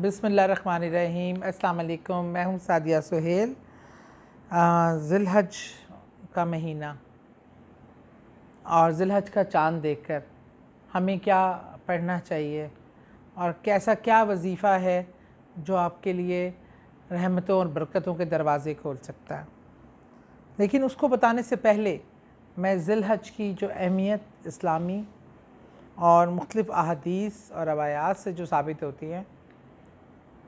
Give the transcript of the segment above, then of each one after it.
بسم اللہ الرحمن الرحیم۔ السلام علیکم، میں ہوں سعدیہ سہیل۔ ذی الحج کا مہینہ اور ذی الحج کا چاند دیکھ کر ہمیں کیا پڑھنا چاہیے اور کیا وظیفہ ہے جو آپ کے لیے رحمتوں اور برکتوں کے دروازے کھول سکتا ہے۔ لیکن اس کو بتانے سے پہلے میں ذی الحج کی جو اہمیت اسلامی اور مختلف احادیث اور روایات سے جو ثابت ہوتی ہیں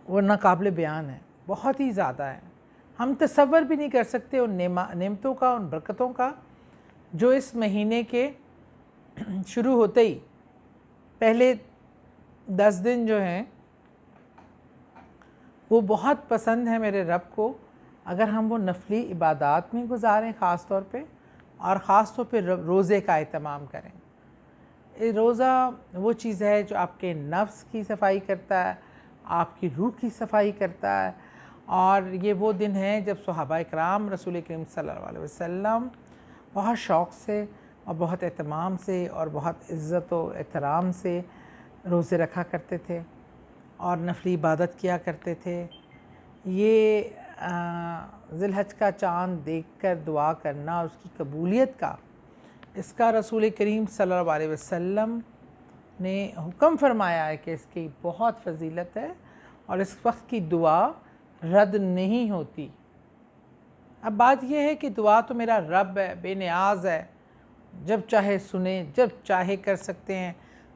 وہ ناقابل بیان ہے، بہت ہی زیادہ ہے۔ ہم تصور بھی نہیں کر سکتے ان نعمتوں کا، ان برکتوں کا جو اس مہینے کے شروع ہوتے ہی پہلے 10 دن جو ہیں وہ بہت پسند ہیں میرے رب کو، اگر ہم وہ نفلی عبادات میں گزاریں خاص طور پہ، اور خاص طور پہ روزے کا اہتمام کریں۔ روزہ وہ چیز ہے جو آپ کے نفس کی صفائی کرتا ہے، آپ کی روح کی صفائی کرتا ہے، اور یہ وہ دن ہے جب صحابہ اکرام رسول کریم صلی اللہ علیہ وسلم بہت شوق سے اور بہت اہتمام سے اور بہت عزت و احترام سے روزے رکھا کرتے تھے اور نفلی عبادت کیا کرتے تھے۔ یہ ذی الحج کا چاند دیکھ کر دعا کرنا اور اس کی قبولیت کا، اس کا رسول کریم صلی اللہ علیہ وسلم نے حکم فرمایا ہے کہ اس کی بہت فضیلت ہے اور اس وقت کی دعا رد نہیں ہوتی۔ اب بات یہ ہے کہ دعا تو میرا رب ہے، بے نیاز ہے، جب چاہے سنے، جب چاہے کر سکتے ہیں،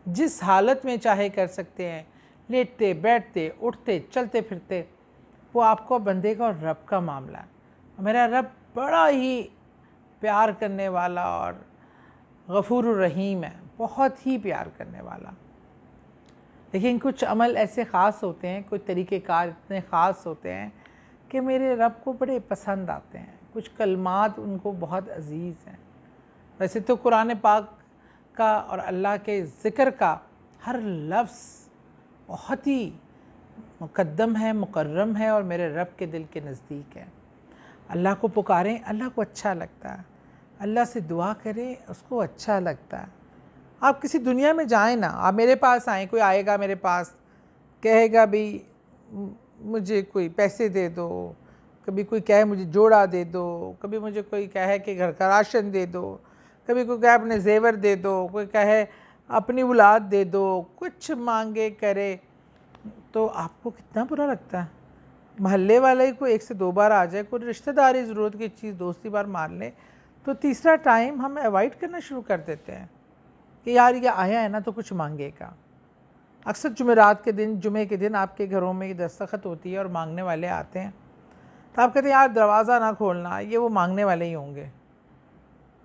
جس حالت میں چاہے کر سکتے ہیں، لیٹتے بیٹھتے اٹھتے چلتے پھرتے، وہ آپ کو بندے کا اور رب کا معاملہ ہے۔ میرا رب بڑا ہی پیار کرنے والا اور غفور الرحیم ہے، بہت ہی پیار کرنے والا۔ لیکن کچھ عمل ایسے خاص ہوتے ہیں، کچھ طریقہ کار اتنے خاص ہوتے ہیں کہ میرے رب کو بڑے پسند آتے ہیں، کچھ کلمات ان کو بہت عزیز ہیں۔ ویسے تو قرآن پاک کا اور اللہ کے ذکر کا ہر لفظ بہت ہی مقدم ہے، مکرم ہے اور میرے رب کے دل کے نزدیک ہے۔ اللہ کو پکاریں، اللہ کو اچھا لگتا ہے، اللہ سے دعا کریں، اس کو اچھا لگتا ہے۔ آپ کسی دنیا میں جائیں نا، آپ میرے پاس آئیں، کوئی آئے گا میرے پاس کہے گا بھی مجھے کوئی پیسے دے دو، کبھی کوئی کہے مجھے جوڑا دے دو، کبھی مجھے کوئی کہے کہ گھر کا راشن دے دو، کبھی کوئی کہے اپنے زیور دے دو، کوئی کہے اپنی اولاد دے دو، کچھ مانگے کرے، تو آپ کو کتنا برا لگتا ہے۔ محلے والے کو 1 سے 2 بار آ جائے، کوئی رشتہ داری ضرورت کی چیز دوسری بار مان لے، تو تیسرا ٹائم ہم ایوائڈ کرنا شروع کر دیتے ہیں کہ یار یہ آیا ہے نا تو کچھ مانگے گا۔ اکثر جمعرات کے دن، جمعے کے دن آپ کے گھروں میں دستخط ہوتی ہے اور مانگنے والے آتے ہیں، تو آپ کہتے ہیں یار دروازہ نہ کھولنا، یہ وہ مانگنے والے ہی ہوں گے۔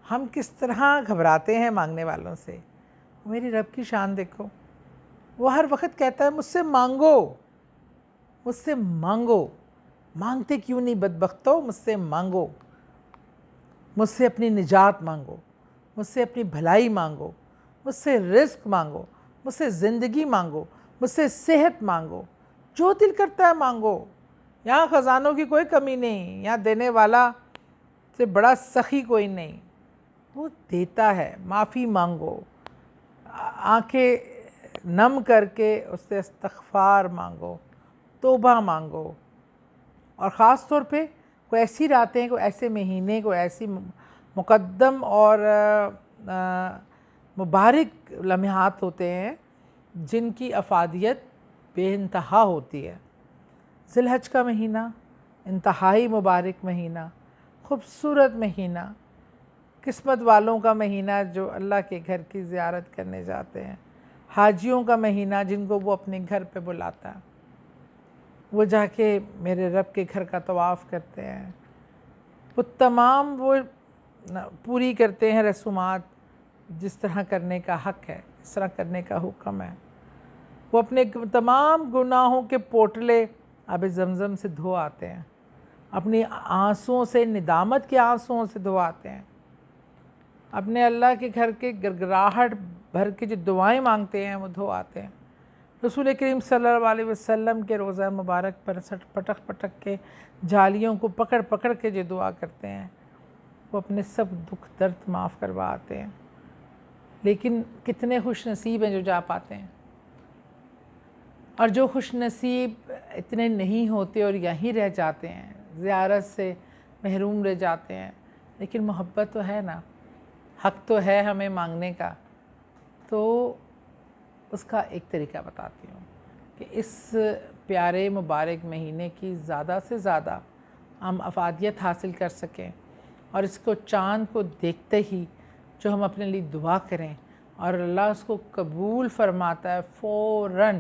ہم کس طرح گھبراتے ہیں مانگنے والوں سے۔ میری رب کی شان دیکھو، وہ ہر وقت کہتا ہے مجھ سے مانگو، مجھ سے مانگو، مانگتے کیوں نہیں بدبختو، مجھ سے مانگو، مجھ سے اپنی نجات مانگو، مجھ سے اپنی بھلائی مانگو، مجھ سے رزق مانگو، مجھ سے زندگی مانگو، مجھ سے صحت مانگو، جو دل کرتا ہے مانگو۔ یہاں خزانوں کی کوئی کمی نہیں، یہاں دینے والا سے بڑا سخی کوئی نہیں، وہ دیتا ہے۔ معافی مانگو، آنکھیں نم کر کے اس سے استغفار مانگو، توبہ مانگو، اور خاص طور پہ کوئی ایسی راتیں، کوئی ایسے مہینے، کوئی ایسی مقدم اور مبارک لمحات ہوتے ہیں جن کی افادیت بے انتہا ہوتی ہے۔ ذی الحج کا مہینہ انتہائی مبارک مہینہ، خوبصورت مہینہ، قسمت والوں کا مہینہ جو اللہ کے گھر کی زیارت کرنے جاتے ہیں، حاجیوں کا مہینہ جن کو وہ اپنے گھر پہ بلاتا ہے، وہ جا کے میرے رب کے گھر کا طواف کرتے ہیں، وہ تمام وہ پوری کرتے ہیں رسومات جس طرح کرنے کا حق ہے، اس طرح کرنے کا حکم ہے۔ وہ اپنے تمام گناہوں کے پوٹلے آب زمزم سے دھو آتے ہیں، اپنی آنسوؤں سے، ندامت کے آنسوؤں سے دھو آتے ہیں، اپنے اللہ کے گھر کے گڑگڑاہٹ بھر کے جو دعائیں مانگتے ہیں وہ دھو آتے ہیں۔ رسول کریم صلی اللہ علیہ وسلم کے روضہ مبارک پر پٹک پٹک کے، جھالیوں کو پکڑ پکڑ کے جو دعا کرتے ہیں، وہ اپنے سب دکھ درد معاف کروا آتے ہیں۔ لیکن کتنے خوش نصیب ہیں جو جا پاتے ہیں۔ اور جو خوش نصیب اتنے نہیں ہوتے اور یہیں رہ جاتے ہیں، زیارت سے محروم رہ جاتے ہیں، لیکن محبت تو ہے نا، حق تو ہے ہمیں مانگنے کا، تو اس کا ایک طریقہ بتاتی ہوں کہ اس پیارے مبارک مہینے کی زیادہ سے زیادہ ہم افادیت حاصل کر سکیں، اور اس کو چاند کو دیکھتے ہی جو ہم اپنے لیے دعا کریں اور اللہ اس کو قبول فرماتا ہے فوراً،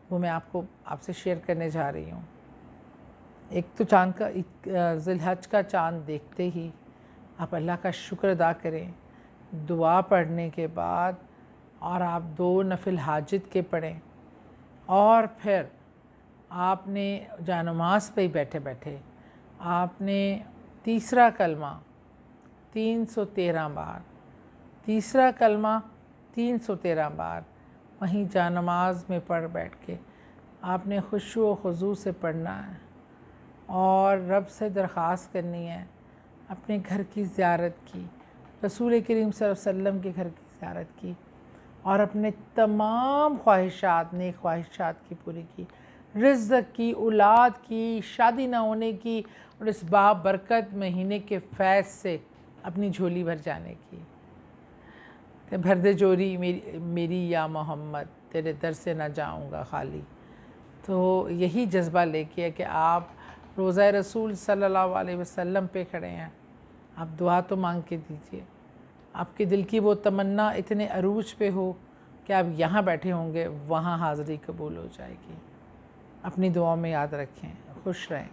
وہ میں آپ سے شیئر کرنے جا رہی ہوں۔ ایک تو چاند کا ذی الحج کا چاند دیکھتے ہی آپ اللہ کا شکر ادا کریں، دعا پڑھنے کے بعد، اور آپ 2 نفل حاجت کے پڑھیں، اور پھر آپ نے جانماز پہ ہی بیٹھے بیٹھے آپ نے تیسرا کلمہ 313 بار، تیسرا کلمہ 313 بار وہیں جانماز میں پڑھ بیٹھ کے آپ نے خشوع و خضوع سے پڑھنا ہے، اور رب سے درخواست کرنی ہے اپنے گھر کی زیارت کی، رسول کریم صلی اللہ علیہ وسلم کے گھر کی زیارت کی، اور اپنے تمام خواہشات، نیک خواہشات کی پوری کی، رزق کی، اولاد کی، شادی نہ ہونے کی، اور اس بابرکت مہینے کے فیض سے اپنی جھولی بھر جانے کی، کہ بھر دے جوری میری یا محمد، تیرے در سے نہ جاؤں گا خالی۔ تو یہی جذبہ لے کے کہ آپ روضہ رسول صلی اللہ علیہ وسلم پہ کھڑے ہیں، آپ دعا تو مانگ کے دیجئے، آپ کے دل کی وہ تمنا اتنے عروج پہ ہو کہ آپ یہاں بیٹھے ہوں گے، وہاں حاضری قبول ہو جائے گی۔ اپنی دعاؤں میں یاد رکھیں، خوش رہیں۔